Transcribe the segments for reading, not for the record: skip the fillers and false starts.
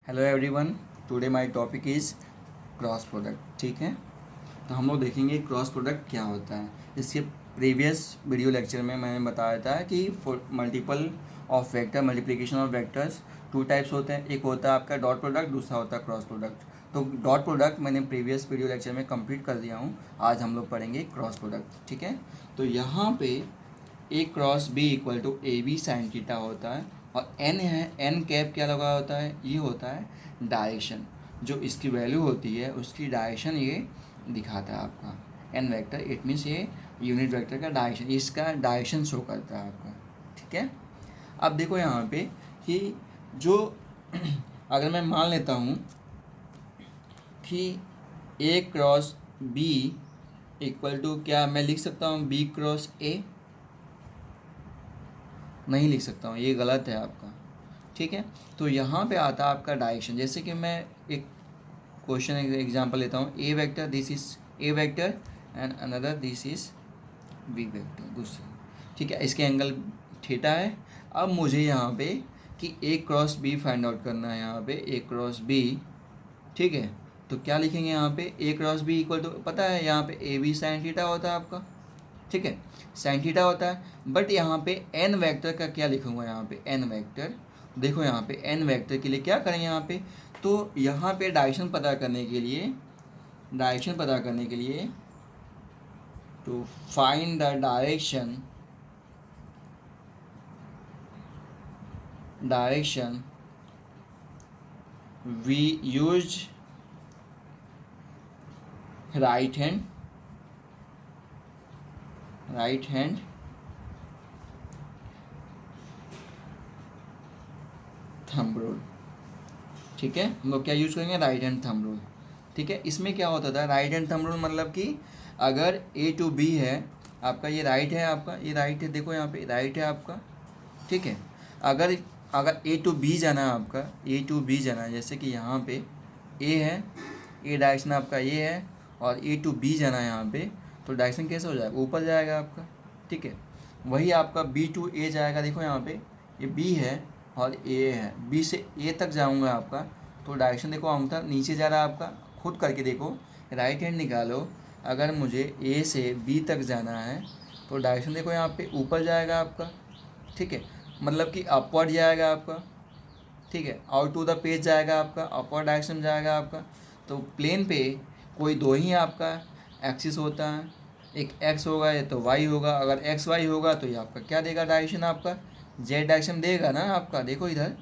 Hello everyone, today my topic is cross product. ठीक है, तो हम लोग देखेंगे क्रॉस प्रोडक्ट क्या होता है। इसके प्रीवियस वीडियो लेक्चर में मैंने बताया था कि multiple of vector multiplication of vectors two types होते हैं। एक होता है आपका डॉट प्रोडक्ट, दूसरा होता है क्रॉस प्रोडक्ट। तो डॉट प्रोडक्ट मैंने प्रीवियस वीडियो लेक्चर में कंप्लीट कर दिया हूँ। आज हम लोग पढ़ेंगे क्रॉस प्रोडक्ट। ठीक है, तो यहाँ पे A cross B equal to A B sine theta होता है और एन है, एन कैप क्या लगा होता है, ये होता है डायरेक्शन। जो इसकी वैल्यू होती है उसकी डायरेक्शन ये दिखाता है आपका एन वेक्टर। इट मीन्स ये यूनिट वेक्टर का डायरेक्शन, इसका डायरेक्शन शो करता है आपका। ठीक है, अब देखो यहाँ पे कि जो अगर मैं मान लेता हूँ कि A cross B equal to, क्या मैं लिख सकता हूँ बी क्रॉस ए? नहीं लिख सकता हूँ, ये गलत है आपका। ठीक है, तो यहाँ पे आता है आपका डायरेक्शन। जैसे कि मैं एक क्वेश्चन एग्जांपल लेता हूँ, A vector, this is A vector and another this is B vector, दूसरा। ठीक है, इसके एंगल थीटा है। अब मुझे यहाँ पे कि A cross B find out करना है। यहाँ पे ए क्रॉस बी, ठीक है, तो क्या लिखेंगे यहाँ पे A cross B equal to, पता है यहाँ पे ए बी साइन थीटा होता है आपका। ठीक है, साइन थीटा होता है। बट यहाँ पे एन वेक्टर का क्या लिखूंगा, यहाँ पे एन वेक्टर। देखो यहाँ पे एन वेक्टर के लिए क्या करेंगे यहाँ पे, तो यहाँ पे डायरेक्शन पता करने के लिए, डायरेक्शन पता करने के लिए to find the direction, direction we use right hand, right hand thumb rule. ठीक है, हम लोग क्या यूज करेंगे, राइट हैंड थंब रूल। ठीक है, इसमें क्या होता था राइट हैंड थंब रूल, मतलब कि अगर ए टू बी है आपका, ये राइट है आपका, ये राइट है, देखो यहाँ पे राइट है आपका। ठीक है, अगर अगर ए टू बी जाना है आपका, ए टू बी जाना है, जैसे कि यहाँ पे ए है, ए डायरेक्शन आपका ये है, और ए टू बी जाना है यहाँ पे, तो डायरेक्शन कैसे हो जाएगा, ऊपर जाएगा आपका। ठीक है, वही आपका बी टू ए जाएगा, देखो यहाँ पे ये बी है और ए है, बी से ए तक जाऊँगा आपका, तो डायरेक्शन देखो अंतर नीचे जा रहा है आपका। खुद करके देखो, राइट हैंड निकालो, अगर मुझे ए से बी तक जाना है तो डायरेक्शन देखो यहाँ पे ऊपर जाएगा आपका। ठीक है, मतलब कि अपवर्ड जाएगा आपका। ठीक है, आउट टू द पेज जाएगा आपका, अपवर्ड डायरेक्शन जाएगा आपका। तो प्लेन पे कोई दो ही आपका एक्सिस होता है, एक एक्स होगा या तो वाई होगा। अगर एक्स वाई होगा तो ये आपका क्या देगा डायरेक्शन, आपका जेड डायरेक्शन देगा ना आपका। देखो इधर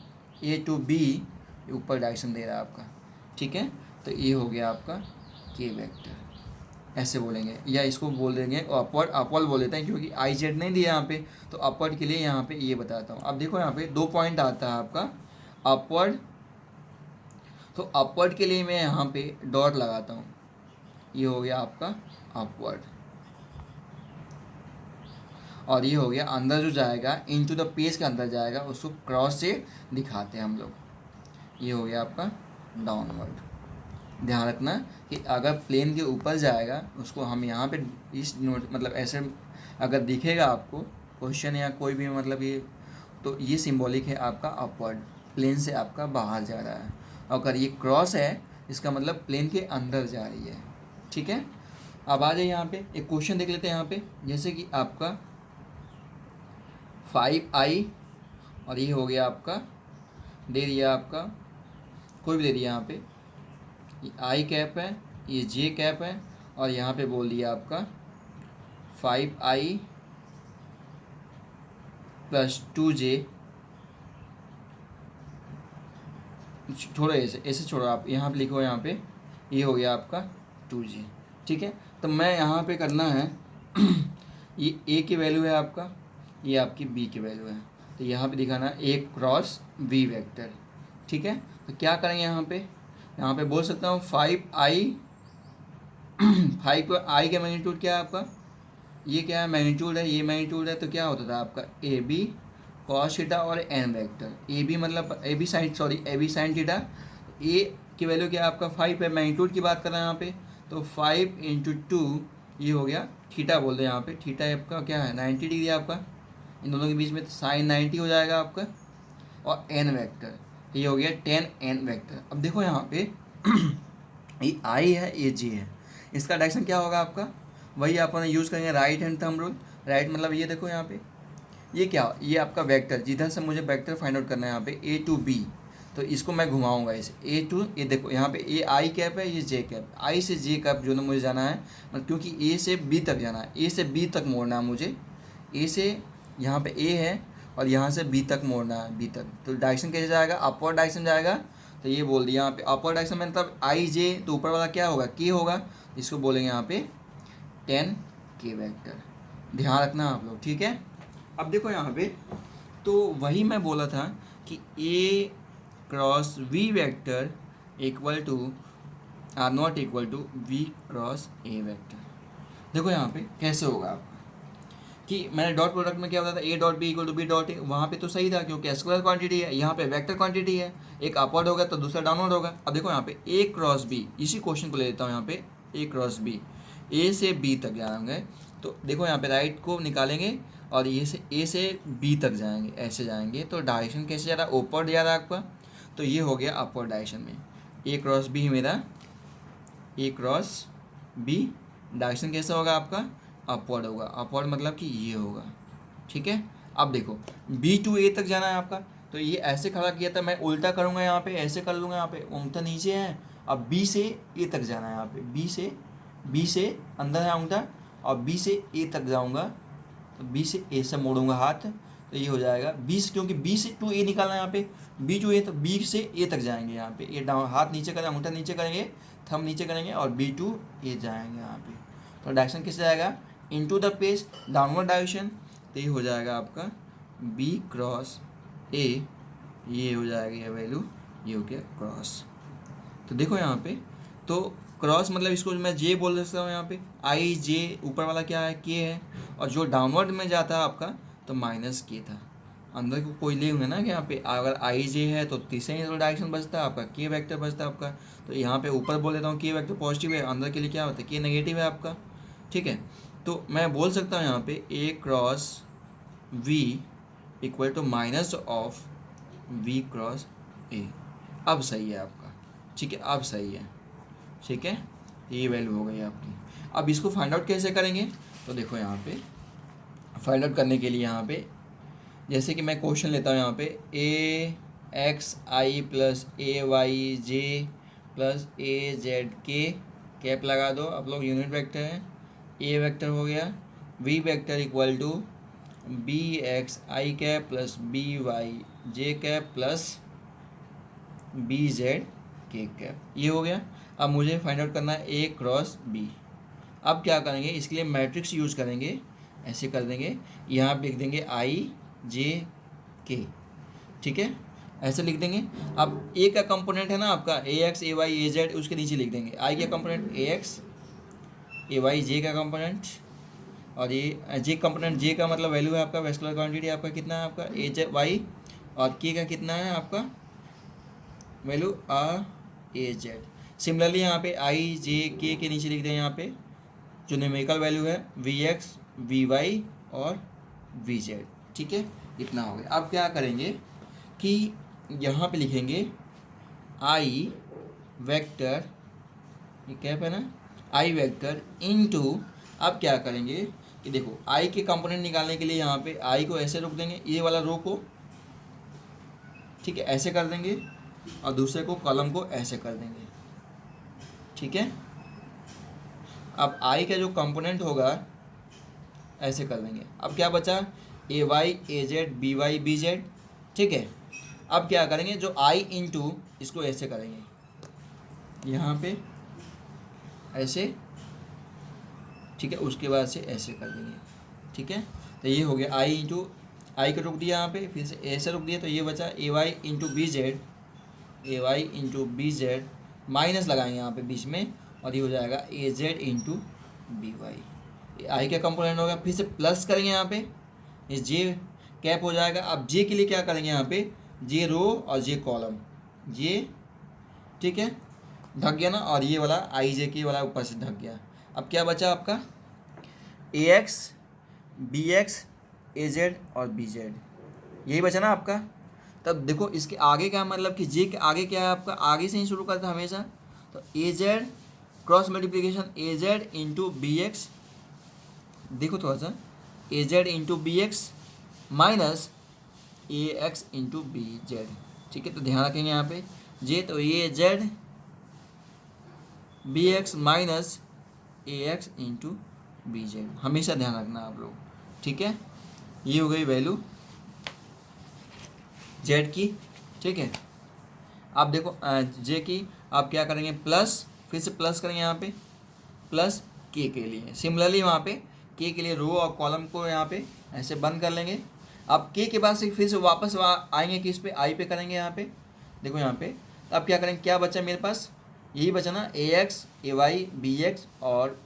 ए टू बी ऊपर डायरेक्शन दे रहा है आपका। ठीक है, तो ये हो गया आपका के वेक्टर, ऐसे बोलेंगे, या इसको बोल देंगे अपवर्ड, अपवर्ड बोल देते हैं क्योंकि आई जेड नहीं दिया यहाँ पे, तो अपवर्ड के लिए यहाँ पे ये बताता हूँ। अब देखो यहाँ पे दो पॉइंट आता है आपका अपवर्ड, तो अपवर्ड के लिए मैं यहाँ पे डॉट लगाता हूँ, ये हो गया आपका अपवर्ड। और ये हो गया अंदर जो जाएगा इनटू द पेज के अंदर जाएगा, उसको क्रॉस से दिखाते हैं हम लोग, ये हो गया आपका डाउनवर्ड। ध्यान रखना कि अगर प्लेन के ऊपर जाएगा उसको हम यहाँ पे इस नोट, मतलब ऐसे अगर दिखेगा आपको क्वेश्चन या कोई भी, मतलब ये, तो ये सिंबॉलिक है आपका अपवर्ड, प्लेन से आपका बाहर जा रहा है। अगर ये क्रॉस है इसका मतलब प्लेन के अंदर जा रही है। ठीक है, अब आ जाए यहाँ पे एक क्वेश्चन देख लेते हैं यहाँ पे, जैसे कि आपका 5i और ये हो गया आपका, दे दिया आपका, कोई भी दे दिया यहाँ पे, ये आई कैप है, ये जे कैप है, और यहाँ पे बोल दिया आपका 5i प्लस 2j, छोड़ो ऐसे ऐसे छोड़ो, आप यहाँ पे लिखो, यहाँ पे ये हो गया आपका 2j। ठीक है, तो मैं यहाँ पे करना है ये a की वैल्यू है आपका, ये आपकी b की वैल्यू है, तो यहाँ पे दिखाना a क्रॉस b वेक्टर। ठीक है, तो क्या करेंगे यहाँ पे बोल सकता हूँ 5i 5 को i का मैग्नीट्यूड क्या है आपका, ये क्या है मैग्नीट्यूड है, ये मैग्नीट्यूड है, तो क्या होता था आपका ए बी कॉस थीटा और एन वेक्टर। ए बी मतलब A B sine, sorry A B sine theta, A की वैल्यू क्या है आपका 5 है, मैग्नीट्यूड की बात कर रहे हैं यहाँ पे, तो 5 इंटू 2 ये हो गया थीटा बोल रहे हैं यहाँ पे। थीटा आपका क्या है 90 डिग्री आपका, इन दोनों के बीच में तो साइन 90 हो जाएगा आपका, और एन वेक्टर, ये हो गया 10n वेक्टर। अब देखो यहाँ पे ये आई है, ये जे है, इसका डायरेक्शन क्या होगा आपका, वही अपन यूज़ करेंगे right hand thumb rule. Right मतलब ये देखो यहाँ पे ये क्या, ये आपका वेक्टर, जिधर से मुझे वेक्टर फाइंड आउट करना है यहाँ पे ए टू बी, तो इसको मैं घुमाऊंगा इसे ए टू, ये देखो यहाँ पे ये आई कैप है, ये जे कैप, आई से जे कैप जो ना मुझे जाना है, मतलब क्योंकि ए से बी तक जाना है, ए से बी तक मोड़ना है मुझे, ए से यहाँ पे ए है और यहाँ से बी तक मोड़ना है, बी तक, तो डायरेक्शन कैसे जाएगा, अपवर्ड डायरेक्शन जाएगा। तो ये बोल दिया यहाँ पे अपवर्ड डायरेक्शन में मतलब आई जे, तो ऊपर वाला क्या होगा, के होगा, इसको बोलेंगे यहाँ पे 10k वेक्टर। ध्यान रखना आप लोग, ठीक है। अब देखो यहाँ पे, तो वही मैं बोला था कि A cross V vector equal to are not equal to V cross A vector. देखो यहाँ पे कैसे होगा आपका, कि मैंने डॉट प्रोडक्ट में क्या होता था, A dot B equal to B dot A, वहाँ पे तो सही था क्योंकि स्केलर क्वांटिटी है, यहाँ पे वेक्टर क्वांटिटी है, एक अपवर्ड होगा तो दूसरा डाउनवर्ड होगा। अब देखो यहाँ पे ए क्रॉस बी, इसी क्वेश्चन को ले लेता हूँ यहाँ पे, ए क्रॉस बी, ए से बी तक जाएंगे, तो देखो यहाँ पे राइट को निकालेंगे और ये से ए से बी तक जाएंगे, ऐसे जाएंगे, तो डायरेक्शन कैसे जा रहा है, ऊपर जा रहा है आपका, तो ये हो गया अपवर्ड डायरेक्शन में। ए क्रॉस बी मेरा, ए क्रॉस बी डायरेक्शन कैसा होगा आपका, अपवर्ड होगा, अपवर्ड मतलब कि ये होगा, ठीक है। अब देखो बी टू ए तक जाना है आपका, तो ये ऐसे खड़ा किया था, मैं उल्टा करूँगा यहाँ पे, ऐसे कर लूँगा, यहाँ पे अंगूठा नीचे है, अब बी से ए तक जाना है, यहाँ पे बी से अंदर है अंगूठा और बी से ए तक जाऊँगा, तो बी से ए से मोड़ूंगा हाथ, तो ये हो जाएगा बी से, क्योंकि बी से टू ए निकालना है यहाँ पे, बी टू ए, तो बी से ए तक जाएंगे, यहाँ पे ए डाउन, हाथ नीचे करेंगे, अंगूठा नीचे करेंगे, थंब नीचे करेंगे और बी टू ए जाएंगे यहाँ पे, तो डायरेक्शन किस जाएगा, into the page downward direction, तो ये हो जाएगा आपका बी क्रॉस ए, ये हो जाएगा ये वैल्यू, ये हो गया क्रॉस। तो देखो यहाँ पे, तो क्रॉस मतलब इसको मैं जे बोल सकता हूँ यहाँ पे, आई जे ऊपर वाला क्या है, के है, और जो डाउनवर्ड में जाता है आपका तो माइनस के था, अंदर को कोई ले होंगे ना कि यहाँ पे अगर आई जे है तो तीसरे ही डायरेक्शन बचता है आपका, के वेक्टर बचता है आपका, तो यहाँ पे ऊपर बोल देता हूँ के वेक्टर पॉजिटिव है, अंदर के लिए क्या होता है, के नेगेटिव है आपका, ठीक है। तो मैं बोल सकता हूँ यहाँ पे A cross V equal to minus of V cross A. अब सही है आपका, ठीक है, अब सही है, ठीक है, ये वैल्यू हो गई आपकी। अब इसको फाइंड आउट कैसे करेंगे, तो देखो यहाँ पे फाइंड आउट करने के लिए यहाँ पे, जैसे कि मैं क्वेश्चन लेता हूँ यहाँ पे, ए एक्स आई प्लस ए वाई जे प्लस ए जेड के, कैप लगा दो, आप लोग यूनिट वेक्टर है, ए वेक्टर हो गया, V vector equal to B X I cap plus B Y J cap plus B Z K cap, ये हो गया। अब मुझे फाइंड आउट करना है ए क्रॉस बी। अब क्या करेंगे, इसके लिए मैट्रिक्स यूज़ करेंगे, ऐसे कर देंगे, यहाँ पे लिख देंगे आई जे के, ठीक है, ऐसे लिख देंगे। अब ए का कंपोनेंट है ना आपका, A X A Y A Z, उसके नीचे लिख देंगे आई का component A X A Y, J का कंपोनेंट, और ये जे कंपोनेंट, जे का मतलब वैल्यू है आपका, वेस्कुलर क्वांटिटी आपका कितना है आपका ए जे वाई, और के का कितना है आपका वैल्यू ए जेड। सिमिलरली यहाँ पे आई जे के नीचे लिख दें यहाँ पे जो न्यूमेरिकल वैल्यू है वी एक्स वी वाई और वी जेड, ठीक है, इतना हो गया। अब क्या करेंगे कि यहाँ पे लिखेंगे आई वेक्टर, ये कैप है ना, आई वेक्टर इनटू, अब क्या करेंगे कि देखो आई के कंपोनेंट निकालने के लिए यहाँ पे आई को ऐसे रोक देंगे, ये वाला रो को, ठीक है, ऐसे कर देंगे, और दूसरे को कॉलम को ऐसे कर देंगे, ठीक है। अब आई का जो कंपोनेंट होगा ऐसे कर देंगे। अब क्या बचा, A Y A Z B Y B Z, ठीक है। अब क्या करेंगे, जो आई इंटू इसको ऐसे करेंगे यहाँ पे ऐसे, ठीक है, उसके बाद से ऐसे कर देंगे, ठीक है। तो ये हो गया आई इंटू, आई को रुक दिया यहाँ पे, फिर से ऐसे रुक दिया, तो ये बचा A Y into B Z, A Y into B Z, minus लगाएंगे यहाँ पे बीच में, और ये हो जाएगा A Z into B Y, I का कंपोनेंट होगा, फिर से प्लस करेंगे यहाँ पे, ये जे कैप हो जाएगा। अब जे के लिए क्या करेंगे यहाँ पे, जे रो और जे कॉलम, जे, ठीक है, ढक गया ना, और ये वाला आई जे के वाला ऊपर से ढक गया। अब क्या बचा आपका A x B x A Z और बी जेड, यही बचा ना आपका। तब देखो इसके आगे क्या मतलब कि जे के आगे क्या है आपका, आगे से ही शुरू करता है हमेशा। तो A Z cross multiplication A Z into B X, देखो थोड़ा सा, A Z into B X minus A X into B Z. ठीक है, तो ध्यान रखेंगे यहाँ पे जे, तो A Z B X minus A X into B Z, हमेशा ध्यान रखना आप लोग। ठीक है, ये हो गई वैल्यू जेड की। ठीक है, आप देखो जे की आप क्या करेंगे, प्लस, फिर से प्लस करेंगे यहाँ पे, प्लस के लिए। सिमिलरली वहाँ पे के लिए रो और कॉलम को यहाँ पे ऐसे बंद कर लेंगे। आप के बाद से फिर से वापस आएंगे किस पे, आई पे करेंगे यहाँ पे। देखो यहाँ पे अब क्या करेंगे, क्या बचा मेरे पास, यही बचा ना, ए X A Y B x और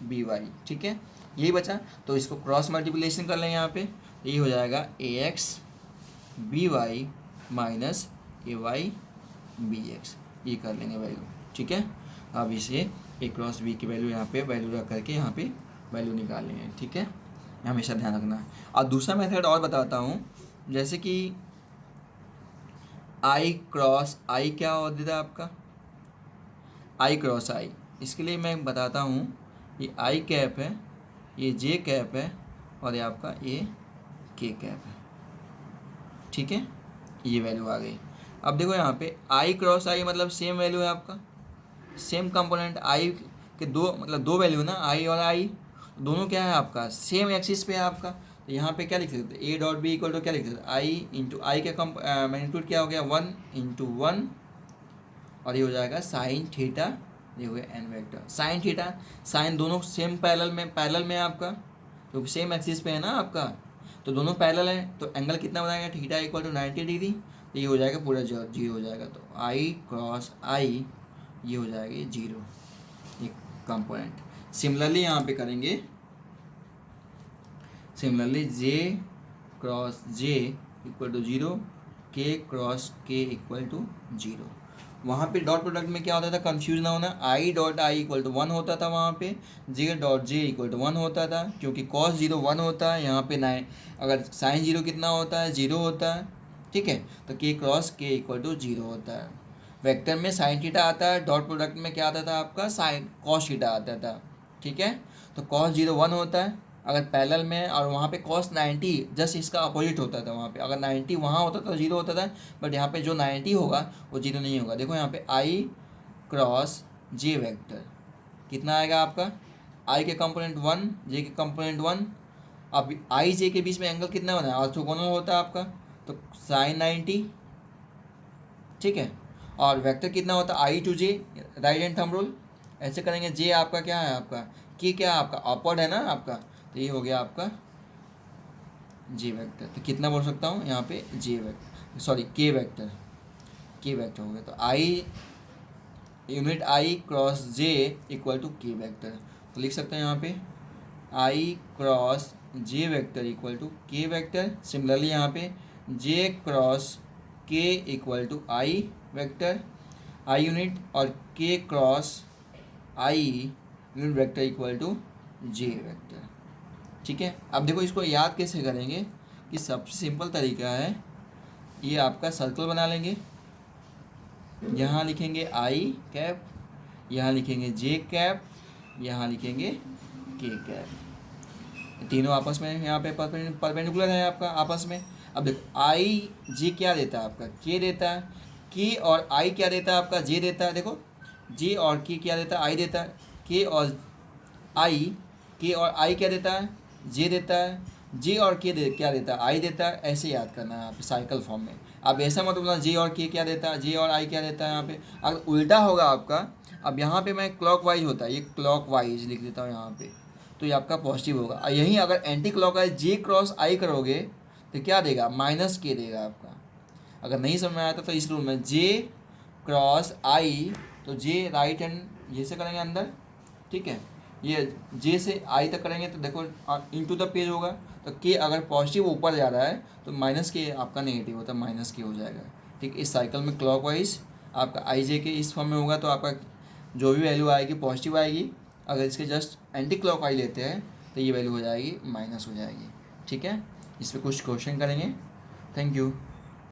बी वाई। ठीक है, यही बचा, तो इसको क्रॉस मल्टीप्लिकेशन कर लेंगे यहाँ पे, यही हो जाएगा ए एक्स बी वाई माइनस ए वाई बी एक्स, ये कर लेंगे वैल्यू। ठीक है, अब इसे ए क्रॉस बी की वैल्यू यहाँ पे वैल्यू रख करके यहाँ पे वैल्यू निकाल लेंगे। ठीक है, हमेशा ध्यान रखना है। और दूसरा मेथड और बताता हूँ, जैसे कि आई क्रॉस आई क्या हो देता है आपका, आई क्रॉस आई, इसके लिए मैं बताता हूँ, ये आई कैप है, ये जे कैप है, और ये आपका ये के कैप है। ठीक है, ये वैल्यू आ गई। अब देखो यहाँ पे आई क्रॉस आई मतलब सेम वैल्यू है आपका, सेम कंपोनेंट, आई के दो मतलब दो वैल्यू ना, आई और आई दोनों क्या है आपका, सेम एक्सिस पे है आपका। तो यहाँ पे क्या लिख सकते हैं, A dot B equal to क्या लिख सकते हैं, आई इंटू आई का मैग्नीट्यूड क्या हो गया 1 इंटू 1, और ये हो जाएगा साइन थीटा, ये हो गया N vector. Sine theta sine दोनों सेम पैरेलल में है आपका, क्योंकि सेम एक्सिस पे है ना आपका, तो दोनों पैरेलल है, तो एंगल कितना बनाएगा, थीटा इक्वल टू 90 डिग्री, तो ये हो जाएगा पूरा जीरो हो जाएगा। तो आई क्रॉस आई ये हो जाएगा जीरो, एक कंपोनेंट। सिमिलरली यहाँ पे करेंगे, similarly J cross J equal to zero, K cross K equal to zero. वहाँ पे डॉट प्रोडक्ट में क्या होता था, कंफ्यूज ना होना, I dot I equal to 1 होता था, वहाँ पे J dot J equal to 1 होता था, क्योंकि कॉस जीरो 1 होता है, यहाँ पे 9 अगर साइन जीरो कितना होता है, जीरो होता है। ठीक है, तो के cross K equal to zero होता है। वेक्टर में साइन थीटा आता है, डॉट प्रोडक्ट में क्या आता था आपका, साइन कॉस थीटा आता था। ठीक है, तो कॉस जीरो 1 होता है अगर पैरेलल में, और वहाँ पे कॉस 90 जस्ट इसका अपोजिट होता था। वहाँ पे अगर 90 वहाँ होता तो जीरो होता था, बट यहाँ पे जो 90 होगा वो जीरो नहीं होगा। देखो यहाँ पे आई क्रॉस जे वेक्टर कितना आएगा आपका, आई के कंपोनेंट 1 जे के कंपोनेंट 1। अब आई जे के बीच में एंगल कितना बना है, ऑर्थोगोनल होता है आपका, तो साइन 90। ठीक है, और वेक्टर कितना होता है, I to J, right hand thumb rule ऐसे करेंगे। जे आपका क्या है, आपका की क्या है, आपका अपवर्ड है ना आपका, तो ये हो गया आपका जे वेक्टर। तो कितना बोल सकता हूँ यहाँ पे, J vector sorry K vector, K vector हो गया। तो I unit I cross J equal to K vector, तो लिख सकते हैं यहाँ पे I cross J vector equal to K vector. Similarly यहाँ पे J cross K equal to I vector, I unit, और K cross I unit vector equal to J vector. ठीक है, अब देखो इसको याद कैसे करेंगे, कि सबसे सिंपल तरीका है, ये आपका सर्कल बना लेंगे, यहाँ लिखेंगे आई कैप, यहाँ लिखेंगे जे कैप, यहाँ लिखेंगे के कैप, तीनों आपस में यहाँ पे परपेंडिकुलर है आपका आपस में। अब देखो आई जे क्या देता है आपका, के देता है, के और आई क्या देता है आपका, जे देता है। देखो जे और के क्या देता है, आई देता है, के और आई, के और आई क्या देता है, जे देता है, जे और के क्या देता है, आई देता है। ऐसे याद करना है आप साइकिल फॉर्म में। अब ऐसा मत बोलना जे और के क्या देता है, जे और आई क्या देता है। यहाँ पे अगर उल्टा होगा आपका, अब यहाँ पे मैं क्लॉक वाइज होता है, ये क्लॉक वाइज लिख देता हूँ यहाँ पे, तो ये आपका पॉजिटिव होगा। और यहीं अगर एंटी क्लॉक वाइज जे क्रॉस आई करोगे तो क्या देगा, माइनस के देगा आपका। अगर नहीं समझ में आया तो इस रूल में जे क्रॉस आई, तो जे राइट हैंड ये से करेंगे अंदर। ठीक है, ये जे से आई तक करेंगे तो देखो इनटू द पेज होगा, तो के अगर पॉजिटिव ऊपर जा रहा है तो माइनस के आपका नेगेटिव होता है, माइनस के हो जाएगा। ठीक, इस साइकिल में क्लॉकवाइज आपका आई जे के इस फॉर्म में होगा, तो आपका जो भी वैल्यू आएगी पॉजिटिव आएगी। अगर इसके जस्ट एंटी क्लॉक आई लेते हैं तो ये वैल्यू हो जाएगी माइनस हो जाएगी। ठीक है, इस पर कुछ क्वेश्चन करेंगे। Thank you.